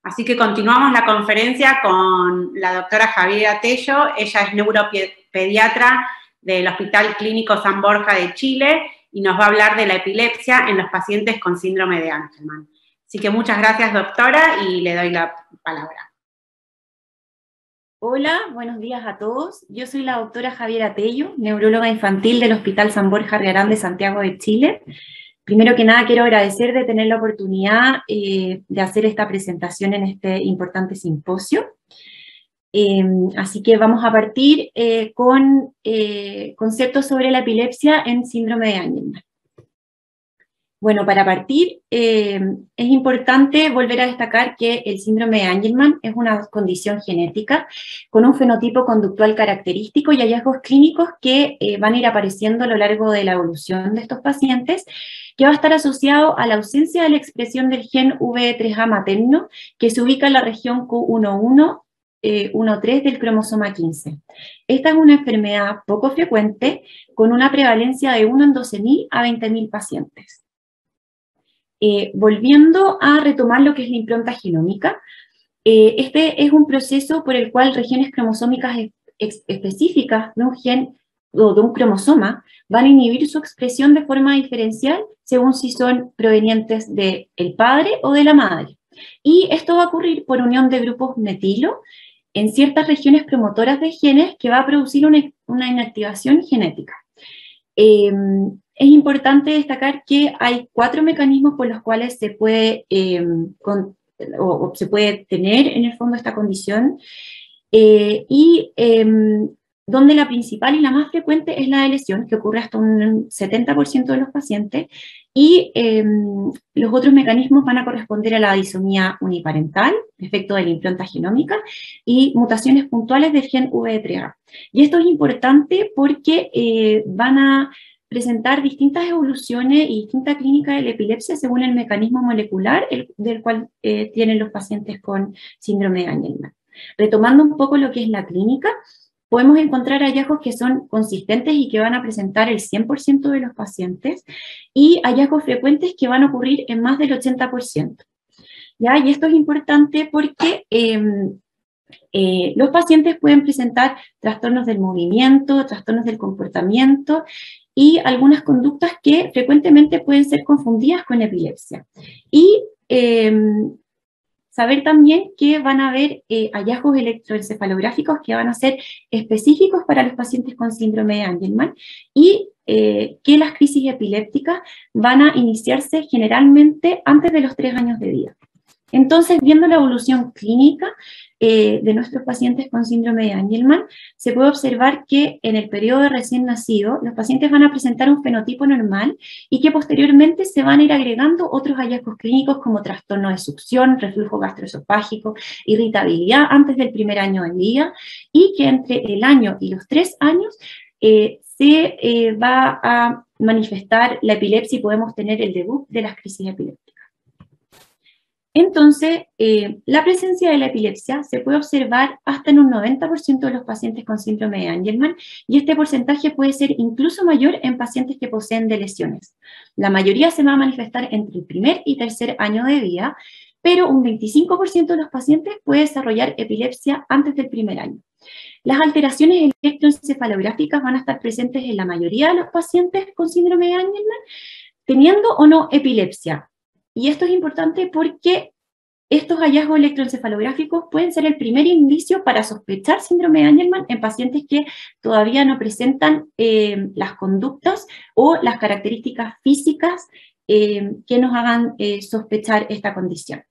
Así que continuamos la conferencia con la doctora Javiera Tello. Ella es neuropediatra del Hospital Clínico San Borja de Chile y nos va a hablar de la epilepsia en los pacientes con síndrome de Angelman. Así que muchas gracias, doctora, y le doy la palabra. Hola, buenos días a todos. Yo soy la doctora Javiera Tello, neuróloga infantil del Hospital San Borja Riarán de Santiago de Chile. Primero que nada, quiero agradecer de tener la oportunidad de hacer esta presentación en este importante simposio. Así que vamos a partir con conceptos sobre la epilepsia en síndrome de Angelman. Bueno, para partir, es importante volver a destacar que el síndrome de Angelman es una condición genética con un fenotipo conductual característico y hallazgos clínicos que van a ir apareciendo a lo largo de la evolución de estos pacientes, que va a estar asociado a la ausencia de la expresión del gen VE3A materno, que se ubica en la región Q11-13 del cromosoma 15. Esta es una enfermedad poco frecuente, con una prevalencia de 1 en 12.000 a 20.000 pacientes. Volviendo a retomar lo que es la impronta genómica, este es un proceso por el cual regiones cromosómicas específicas de un gen o de un cromosoma van a inhibir su expresión de forma diferencial según si son provenientes del padre o de la madre. Y esto va a ocurrir por unión de grupos metilo en ciertas regiones promotoras de genes que va a producir una inactivación genética. Es importante destacar que hay 4 mecanismos por los cuales se puede, se puede tener en el fondo esta condición, donde la principal y la más frecuente es la de lesión, que ocurre hasta un 70% de los pacientes, y los otros mecanismos van a corresponder a la disomía uniparental, efecto de la impronta genómica, y mutaciones puntuales del gen VE3A. Y esto es importante porque van a presentar distintas evoluciones y distinta clínica de la epilepsia según el mecanismo molecular del cual tienen los pacientes con síndrome de Angelman. Retomando un poco lo que es la clínica, podemos encontrar hallazgos que son consistentes y que van a presentar el 100% de los pacientes, y hallazgos frecuentes que van a ocurrir en más del 80%. ¿Ya? Y esto es importante porque los pacientes pueden presentar trastornos del movimiento, trastornos del comportamiento y algunas conductas que frecuentemente pueden ser confundidas con epilepsia. Y saber también que van a haber hallazgos electroencefalográficos que van a ser específicos para los pacientes con síndrome de Angelman y que las crisis epilépticas van a iniciarse generalmente antes de los 3 años de vida. Entonces, viendo la evolución clínica de nuestros pacientes con síndrome de Angelman, se puede observar que en el periodo de recién nacido, los pacientes van a presentar un fenotipo normal y que posteriormente se van a ir agregando otros hallazgos clínicos como trastorno de succión, reflujo gastroesofágico, irritabilidad antes del primer año de vida, y que entre el año y los 3 años se va a manifestar la epilepsia y podemos tener el debut de las crisis epilépticas. Entonces, la presencia de la epilepsia se puede observar hasta en un 90% de los pacientes con síndrome de Angelman, y este porcentaje puede ser incluso mayor en pacientes que poseen de lesiones. La mayoría se va a manifestar entre el primer y tercer año de vida, pero un 25% de los pacientes puede desarrollar epilepsia antes del primer año. Las alteraciones electroencefalográficas van a estar presentes en la mayoría de los pacientes con síndrome de Angelman, teniendo o no epilepsia. Y esto es importante porque estos hallazgos electroencefalográficos pueden ser el primer indicio para sospechar síndrome de Angelman en pacientes que todavía no presentan las conductas o las características físicas que nos hagan sospechar esta condición.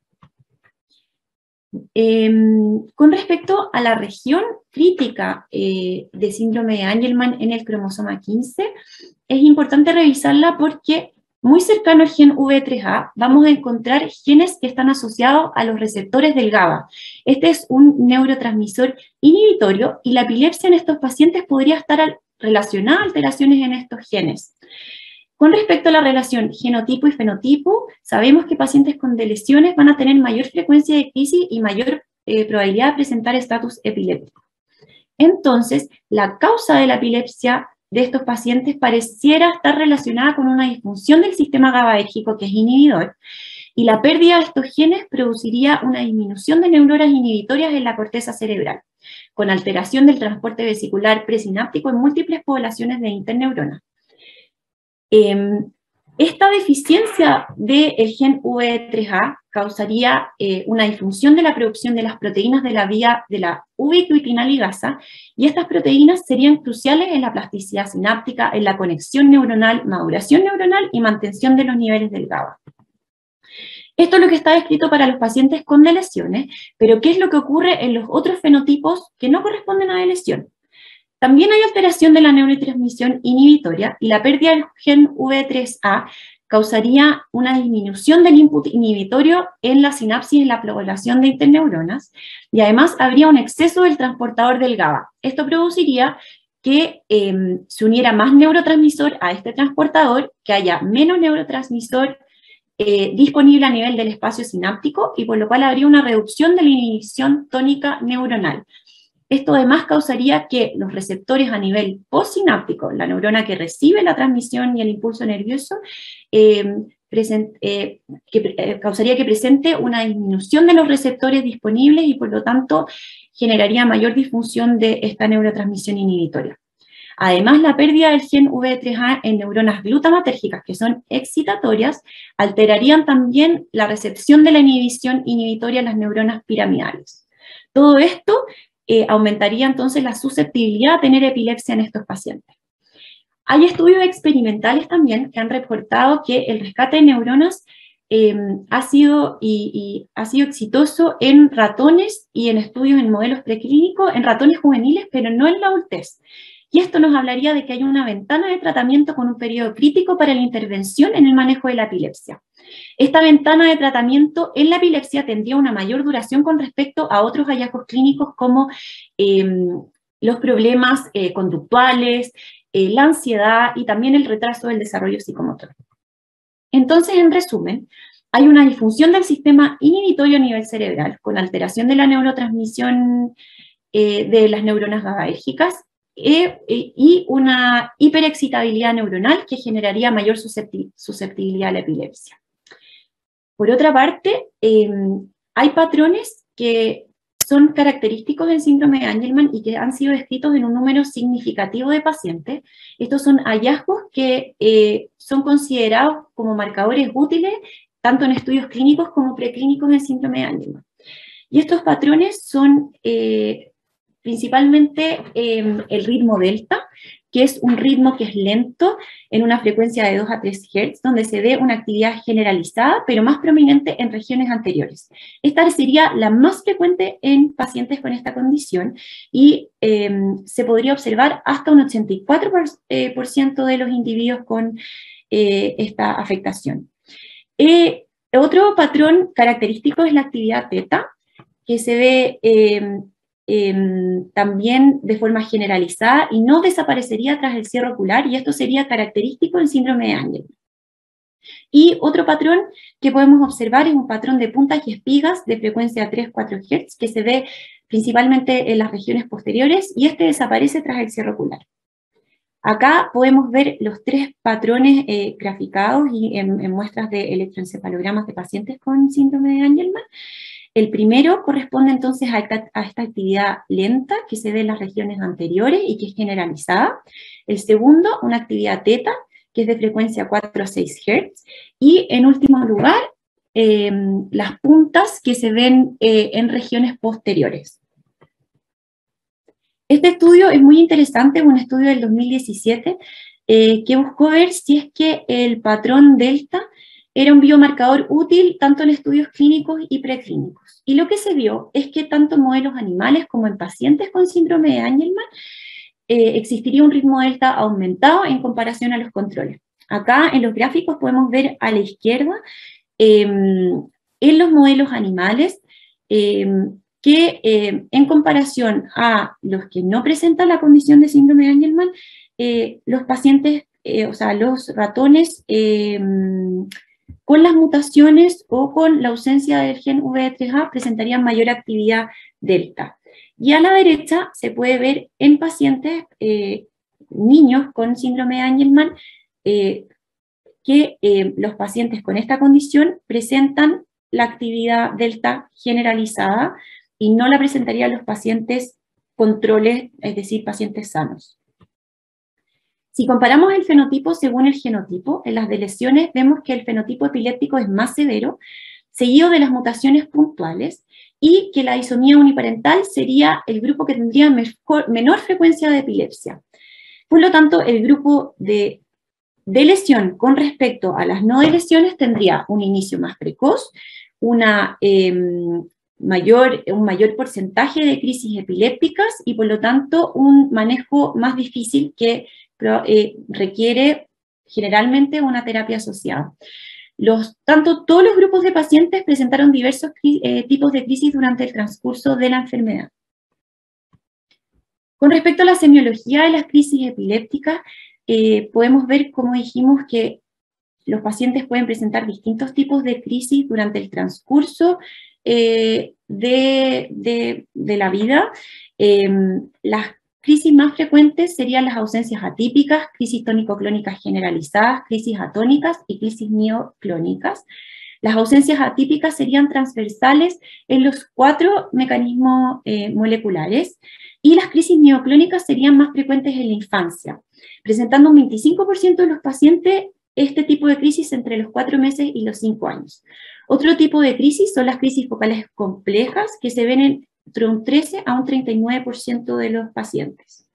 Con respecto a la región crítica de síndrome de Angelman en el cromosoma 15, es importante revisarla porque muy cercano al gen VE3A vamos a encontrar genes que están asociados a los receptores del GABA. Este es un neurotransmisor inhibitorio y la epilepsia en estos pacientes podría estar relacionada a alteraciones en estos genes. Con respecto a la relación genotipo y fenotipo, sabemos que pacientes con lesiones van a tener mayor frecuencia de crisis y mayor probabilidad de presentar estatus epiléptico. Entonces, la causa de la epilepsia de estos pacientes pareciera estar relacionada con una disfunción del sistema GABAérgico que es inhibidor, y la pérdida de estos genes produciría una disminución de neuronas inhibitorias en la corteza cerebral, con alteración del transporte vesicular presináptico en múltiples poblaciones de interneuronas. Esta deficiencia del gen V3A causaría una disfunción de la producción de las proteínas de la vía de la ubiquitina ligasa, y estas proteínas serían cruciales en la plasticidad sináptica, en la conexión neuronal, maduración neuronal y mantención de los niveles del GABA. Esto es lo que está descrito para los pacientes con deleciones, pero ¿qué es lo que ocurre en los otros fenotipos que no corresponden a deleción? También hay alteración de la neurotransmisión inhibitoria, y la pérdida del gen V3A causaría una disminución del input inhibitorio en la sinapsis y en la población de interneuronas, y además habría un exceso del transportador del GABA. Esto produciría que se uniera más neurotransmisor a este transportador, que haya menos neurotransmisor disponible a nivel del espacio sináptico, y por lo cual habría una reducción de la inhibición tónica neuronal. Esto además causaría que los receptores a nivel postsináptico, la neurona que recibe la transmisión y el impulso nervioso, causaría que presente una disminución de los receptores disponibles, y por lo tanto generaría mayor disfunción de esta neurotransmisión inhibitoria. Además, la pérdida del gen V3A en neuronas glutamatérgicas, que son excitatorias, alterarían también la recepción de la inhibición inhibitoria en las neuronas piramidales. Todo esto aumentaría entonces la susceptibilidad a tener epilepsia en estos pacientes. Hay estudios experimentales también que han reportado que el rescate de neuronas ha sido exitoso en ratones y en estudios en modelos preclínicos, en ratones juveniles, pero no en la adultez. Y esto nos hablaría de que hay una ventana de tratamiento con un periodo crítico para la intervención en el manejo de la epilepsia. Esta ventana de tratamiento en la epilepsia tendría una mayor duración con respecto a otros hallazgos clínicos, como los problemas conductuales, la ansiedad y también el retraso del desarrollo psicomotor. Entonces, en resumen, hay una disfunción del sistema inhibitorio a nivel cerebral, con alteración de la neurotransmisión de las neuronas GABAérgicas, y una hiperexcitabilidad neuronal que generaría mayor susceptibilidad a la epilepsia. Por otra parte, hay patrones que son característicos del síndrome de Angelman y que han sido descritos en un número significativo de pacientes. Estos son hallazgos que son considerados como marcadores útiles tanto en estudios clínicos como preclínicos del síndrome de Angelman. Y estos patrones son principalmente el ritmo delta, que es un ritmo que es lento en una frecuencia de 2 a 3 Hz, donde se ve una actividad generalizada, pero más prominente en regiones anteriores. Esta sería la más frecuente en pacientes con esta condición, y se podría observar hasta un 84% de los individuos con esta afectación. Otro patrón característico es la actividad teta, que se ve también de forma generalizada y no desaparecería tras el cierre ocular, y esto sería característico en síndrome de Angelman. Y otro patrón que podemos observar es un patrón de puntas y espigas de frecuencia 3-4 Hz, que se ve principalmente en las regiones posteriores, y este desaparece tras el cierre ocular. Acá podemos ver los 3 patrones graficados y en muestras de electroencefalogramas de pacientes con síndrome de Angelman. El primero corresponde entonces a esta actividad lenta que se ve en las regiones anteriores y que es generalizada. El segundo, una actividad teta, que es de frecuencia 4 a 6 Hz. Y en último lugar, las puntas que se ven en regiones posteriores. Este estudio es muy interesante, es un estudio del 2017 que buscó ver si es que el patrón delta era un biomarcador útil tanto en estudios clínicos y preclínicos. Y lo que se vio es que tanto en modelos animales como en pacientes con síndrome de Angelman existiría un ritmo delta aumentado en comparación a los controles. Acá en los gráficos podemos ver a la izquierda en los modelos animales que en comparación a los que no presentan la condición de síndrome de Angelman, los pacientes, o sea, los ratones con las mutaciones o con la ausencia del gen V3A presentarían mayor actividad delta. Y a la derecha se puede ver en pacientes, niños con síndrome de Angelman, que los pacientes con esta condición presentan la actividad delta generalizada y no la presentarían los pacientes controles, es decir, pacientes sanos. Si comparamos el fenotipo según el genotipo, en las de lesiones vemos que el fenotipo epiléptico es más severo, seguido de las mutaciones puntuales, y que la disomía uniparental sería el grupo que tendría menor frecuencia de epilepsia. Por lo tanto, el grupo de lesión con respecto a las no de lesiones tendría un inicio más precoz, un mayor porcentaje de crisis epilépticas y por lo tanto un manejo más difícil que requiere generalmente una terapia asociada. Todos los grupos de pacientes presentaron diversos tipos de crisis durante el transcurso de la enfermedad. Con respecto a la semiología de las crisis epilépticas, podemos ver, como dijimos, que los pacientes pueden presentar distintos tipos de crisis durante el transcurso de la vida. Las crisis más frecuentes serían las ausencias atípicas, crisis tónico-clónicas generalizadas, crisis atónicas y crisis mioclónicas. Las ausencias atípicas serían transversales en los 4 mecanismos moleculares y las crisis mioclónicas serían más frecuentes en la infancia, presentando un 25% de los pacientes este tipo de crisis entre los 4 meses y los 5 años. Otro tipo de crisis son las crisis focales complejas, que se ven entre un 13 a un 39% de los pacientes.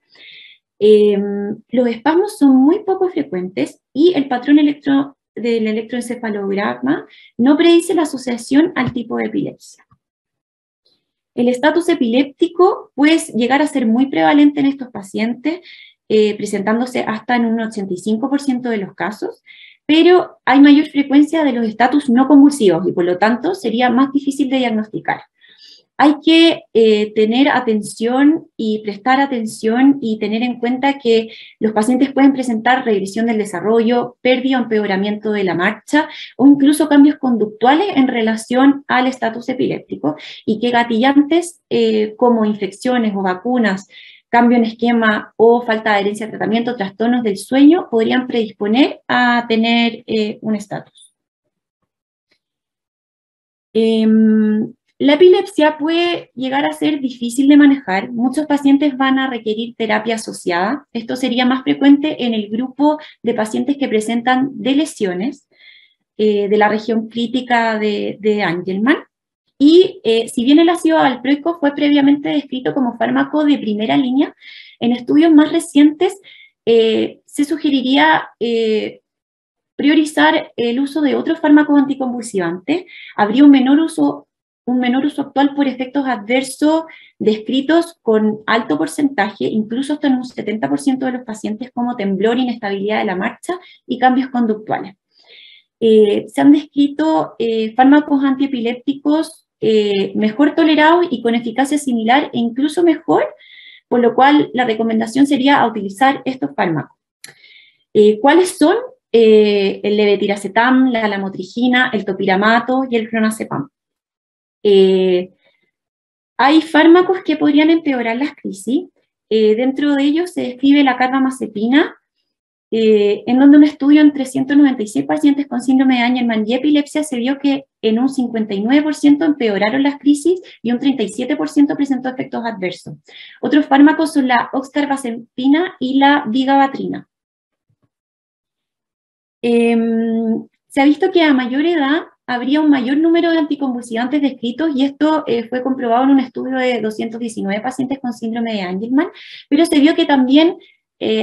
Los espasmos son muy poco frecuentes y el patrón del electroencefalograma no predice la asociación al tipo de epilepsia. El estatus epiléptico puede llegar a ser muy prevalente en estos pacientes, presentándose hasta en un 85% de los casos, pero hay mayor frecuencia de los estatus no convulsivos y por lo tanto sería más difícil de diagnosticar. Hay que tener atención y prestar atención y tener en cuenta que los pacientes pueden presentar regresión del desarrollo, pérdida o empeoramiento de la marcha o incluso cambios conductuales en relación al estatus epiléptico y que gatillantes como infecciones o vacunas, cambio en esquema o falta de adherencia al tratamiento, trastornos del sueño podrían predisponer a tener un estatus. La epilepsia puede llegar a ser difícil de manejar. Muchos pacientes van a requerir terapia asociada. Esto sería más frecuente en el grupo de pacientes que presentan de lesiones de la región crítica de Angelman. Y si bien el ácido valproico fue previamente descrito como fármaco de primera línea, en estudios más recientes se sugeriría priorizar el uso de otros fármacos anticonvulsivantes. Habría un menor uso actual por efectos adversos descritos con alto porcentaje, incluso hasta en un 70% de los pacientes, como temblor, inestabilidad de la marcha y cambios conductuales. Se han descrito fármacos antiepilépticos mejor tolerados y con eficacia similar e incluso mejor, por lo cual la recomendación sería utilizar estos fármacos. ¿Cuáles son? El levetiracetam, la lamotrigina, el topiramato y el clonazepam. Hay fármacos que podrían empeorar las crisis. Dentro de ellos se describe la carbamazepina, en donde un estudio en 396 pacientes con síndrome de Angelman y epilepsia se vio que en un 59% empeoraron las crisis y un 37% presentó efectos adversos. Otros fármacos son la oxcarbazepina y la vigabatrina. Se ha visto que a mayor edad habría un mayor número de anticonvulsivantes descritos y esto fue comprobado en un estudio de 219 pacientes con síndrome de Angelman, pero se vio que también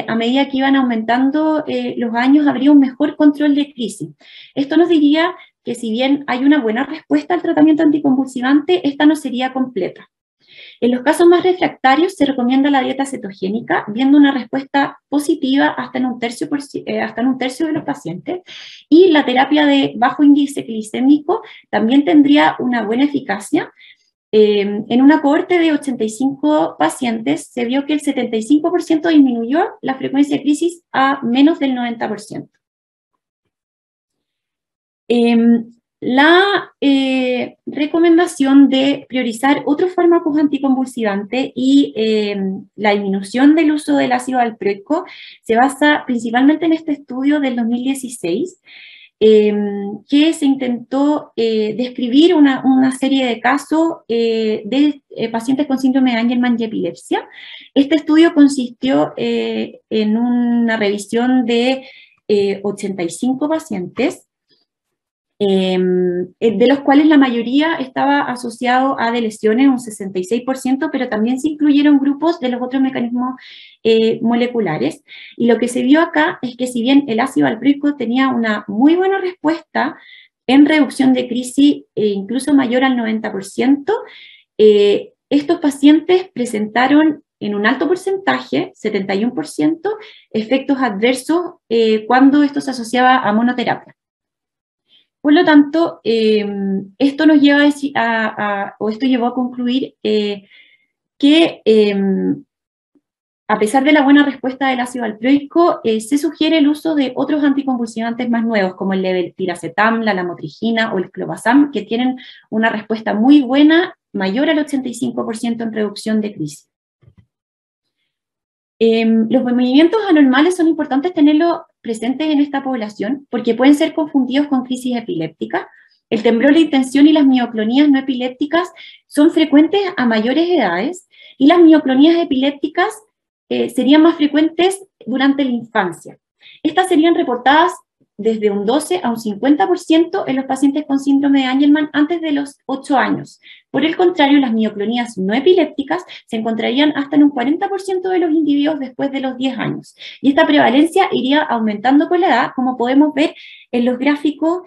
a medida que iban aumentando los años habría un mejor control de crisis. Esto nos diría que si bien hay una buena respuesta al tratamiento anticonvulsivante, esta no sería completa. En los casos más refractarios se recomienda la dieta cetogénica, viendo una respuesta positiva hasta en un tercio de los pacientes, y la terapia de bajo índice glicémico también tendría una buena eficacia. En una cohorte de 85 pacientes se vio que el 75% disminuyó la frecuencia de crisis a menos del 90%. la recomendación de priorizar otros fármacos anticonvulsivantes y la disminución del uso del ácido valproico se basa principalmente en este estudio del 2016, que se intentó describir una serie de casos de pacientes con síndrome de Angelman y epilepsia. Este estudio consistió en una revisión de 85 pacientes, de los cuales la mayoría estaba asociado a lesiones, un 66%, pero también se incluyeron grupos de los otros mecanismos moleculares. Y lo que se vio acá es que si bien el ácido valproico tenía una muy buena respuesta en reducción de crisis, incluso mayor al 90%, estos pacientes presentaron en un alto porcentaje, 71%, efectos adversos cuando esto se asociaba a monoterapia. Por lo tanto, esto nos lleva esto llevó a concluir que a pesar de la buena respuesta del ácido valproico, se sugiere el uso de otros anticonvulsivantes más nuevos, como el levetiracetam, la lamotrigina o el clobazam, que tienen una respuesta muy buena, mayor al 85% en reducción de crisis. Los movimientos anormales son importantes tenerlos presentes en esta población porque pueden ser confundidos con crisis epiléptica. El temblor de intención y las mioclonías no epilépticas son frecuentes a mayores edades y las mioclonías epilépticas serían más frecuentes durante la infancia. Estas serían reportadas desde un 12 a un 50% en los pacientes con síndrome de Angelman antes de los 8 años. Por el contrario, las mioclonías no epilépticas se encontrarían hasta en un 40% de los individuos después de los 10 años. Y esta prevalencia iría aumentando con la edad, como podemos ver en los gráficos,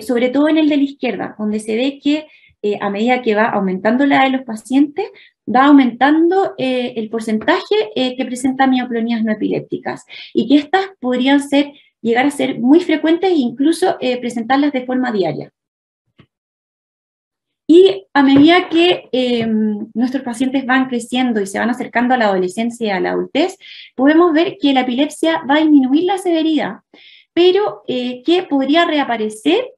sobre todo en el de la izquierda, donde se ve que a medida que va aumentando la edad de los pacientes, va aumentando el porcentaje que presenta mioclonías no epilépticas, y que estas podrían llegar a ser muy frecuentes e incluso presentarlas de forma diaria. Y a medida que nuestros pacientes van creciendo y se van acercando a la adolescencia y a la adultez, podemos ver que la epilepsia va a disminuir la severidad, pero que podría reaparecer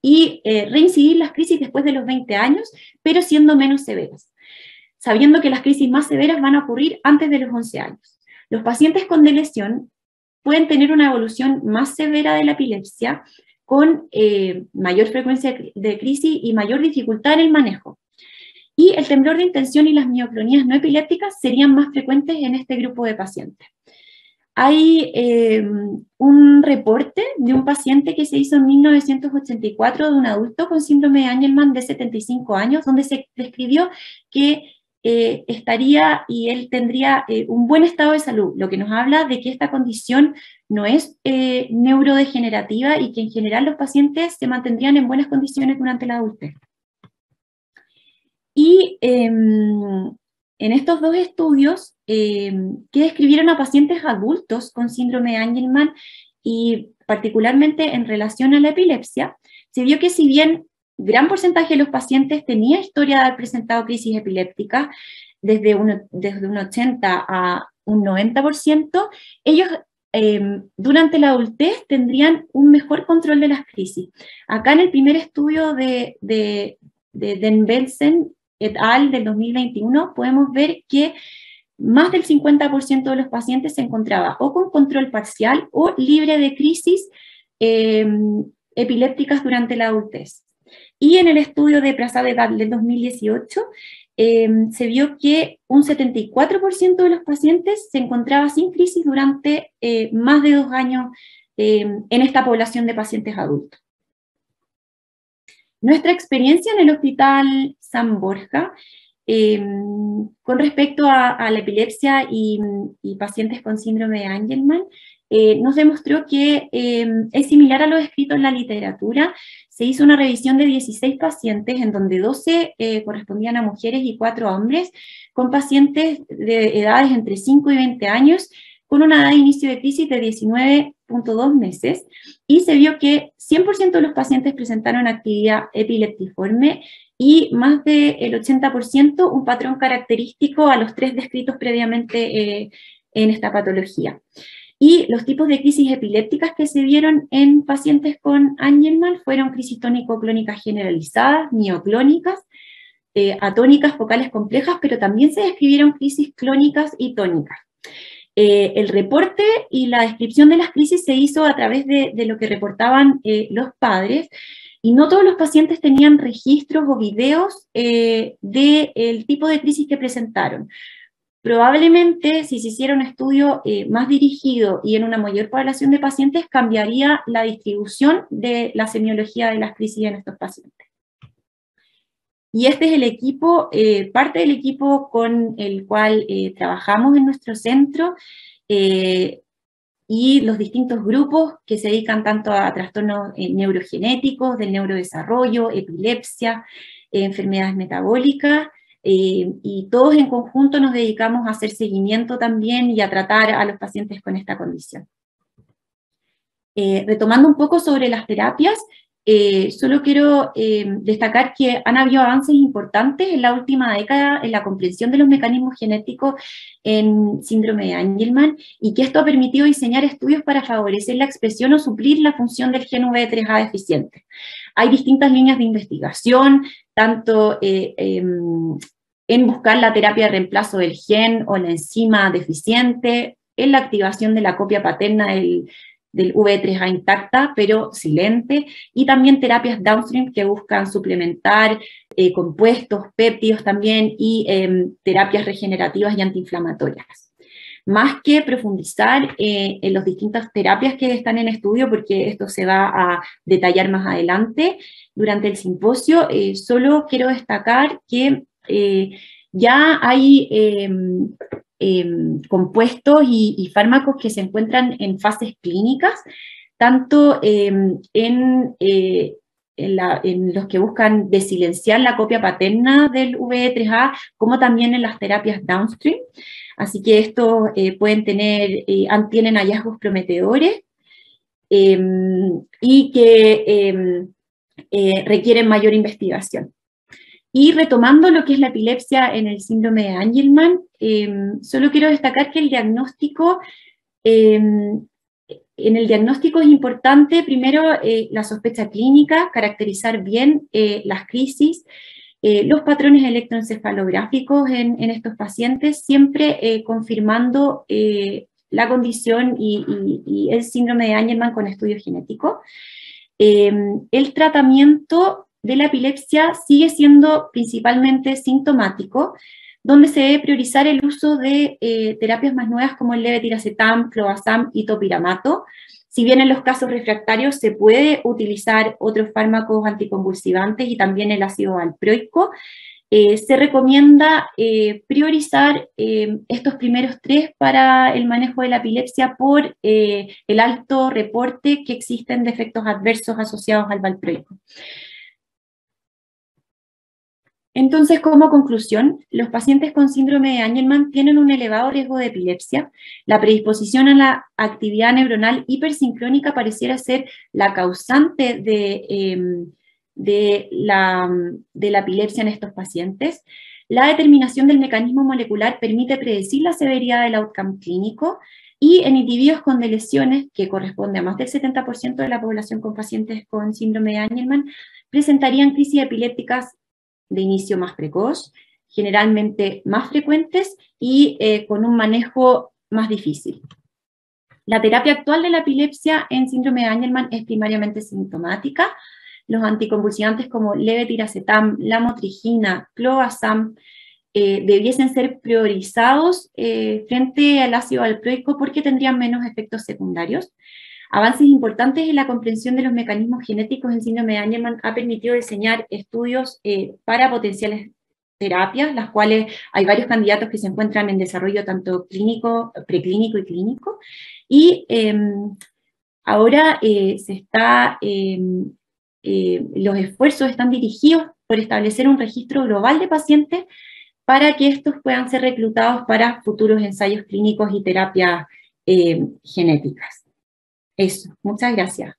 y reincidir las crisis después de los 20 años, pero siendo menos severas, sabiendo que las crisis más severas van a ocurrir antes de los 11 años. Los pacientes con delesión pueden tener una evolución más severa de la epilepsia, con mayor frecuencia de crisis y mayor dificultad en el manejo. Y el temblor de intención y las mioclonías no epilépticas serían más frecuentes en este grupo de pacientes. Hay un reporte de un paciente que se hizo en 1984 de un adulto con síndrome de Angelman de 75 años, donde se describió que estaría y él tendría un buen estado de salud, lo que nos habla de que esta condición no es neurodegenerativa y que en general los pacientes se mantendrían en buenas condiciones durante la adultez. Y en estos dos estudios que describieron a pacientes adultos con síndrome de Angelman y particularmente en relación a la epilepsia, se vio que si bien gran porcentaje de los pacientes tenía historia de haber presentado crisis epiléptica, desde un 80 a un 90%, ellos durante la adultez tendrían un mejor control de las crisis. Acá en el primer estudio de Den Belsen et al. Del 2021 podemos ver que más del 50% de los pacientes se encontraba o con control parcial o libre de crisis epilépticas durante la adultez. Y en el estudio de Prasad et al. Del 2018 se vio que un 74% de los pacientes se encontraba sin crisis durante más de 2 años en esta población de pacientes adultos. Nuestra experiencia en el Hospital San Borja con respecto a la epilepsia y pacientes con síndrome de Angelman nos demostró que es similar a lo escrito en la literatura. Se hizo una revisión de 16 pacientes, en donde 12 correspondían a mujeres y 4 hombres, con pacientes de edades entre 5 y 20 años, con una edad de inicio de crisis de 19.2 meses, y se vio que 100% de los pacientes presentaron actividad epileptiforme, y más del 80% un patrón característico a los 3 descritos previamente en esta patología. Y los tipos de crisis epilépticas que se vieron en pacientes con Angelman fueron crisis tónico-clónicas generalizadas, mioclónicas, atónicas focales complejas, pero también se describieron crisis clónicas y tónicas. El reporte y la descripción de las crisis se hizo a través de lo que reportaban los padres, y no todos los pacientes tenían registros o videos del tipo de crisis que presentaron. Probablemente, si se hiciera un estudio más dirigido y en una mayor población de pacientes, cambiaría la distribución de la semiología de las crisis en estos pacientes. Y este es el equipo, parte del equipo con el cual trabajamos en nuestro centro, y los distintos grupos que se dedican tanto a trastornos neurogenéticos, del neurodesarrollo, epilepsia, enfermedades metabólicas, y todos en conjunto nos dedicamos a hacer seguimiento también y a tratar a los pacientes con esta condición. Retomando un poco sobre las terapias, solo quiero destacar que han habido avances importantes en la última década en la comprensión de los mecanismos genéticos en síndrome de Angelman, y que esto ha permitido diseñar estudios para favorecer la expresión o suplir la función del gen V3A deficiente. Hay distintas líneas de investigación, tanto en buscar la terapia de reemplazo del gen o la enzima deficiente, en la activación de la copia paterna del V3A intacta, pero silente, y también terapias downstream que buscan suplementar compuestos, péptidos también, y terapias regenerativas y antiinflamatorias. Más que profundizar en las distintas terapias que están en estudio, porque esto se va a detallar más adelante durante el simposio, solo quiero destacar que ya hay compuestos y fármacos que se encuentran en fases clínicas, tanto en los que buscan desilenciar la copia paterna del V3A, como también en las terapias downstream. Así que estos tienen hallazgos prometedores y que requieren mayor investigación. Y retomando lo que es la epilepsia en el síndrome de Angelman, solo quiero destacar que el diagnóstico, en el diagnóstico es importante, primero, la sospecha clínica, caracterizar bien las crisis, los patrones electroencefalográficos en estos pacientes, siempre confirmando la condición y el síndrome de Angelman con estudio genético. El tratamiento de la epilepsia sigue siendo principalmente sintomático, donde se debe priorizar el uso de terapias más nuevas como el levetiracetam, clobazam y topiramato. Si bien en los casos refractarios se puede utilizar otros fármacos anticonvulsivantes y también el ácido valproico, se recomienda priorizar estos primeros tres para el manejo de la epilepsia por el alto reporte que existen de efectos adversos asociados al valproico. Entonces, como conclusión, los pacientes con síndrome de Angelman tienen un elevado riesgo de epilepsia. La predisposición a la actividad neuronal hipersincrónica pareciera ser la causante de la epilepsia en estos pacientes. La determinación del mecanismo molecular permite predecir la severidad del outcome clínico, y en individuos con lesiones, que corresponde a más del 70% de la población con pacientes con síndrome de Angelman, presentarían crisis epilépticas de inicio más precoz, generalmente más frecuentes y con un manejo más difícil. La terapia actual de la epilepsia en síndrome de Angelman es primariamente sintomática. Los anticonvulsivantes como levetiracetam, lamotrigina, clobazam debiesen ser priorizados frente al ácido valproico porque tendrían menos efectos secundarios. Avances importantes en la comprensión de los mecanismos genéticos en síndrome de Angelman ha permitido diseñar estudios para potenciales terapias, las cuales hay varios candidatos que se encuentran en desarrollo tanto clínico, preclínico y clínico, y ahora los esfuerzos están dirigidos por establecer un registro global de pacientes para que estos puedan ser reclutados para futuros ensayos clínicos y terapias genéticas. Eso, muchas gracias.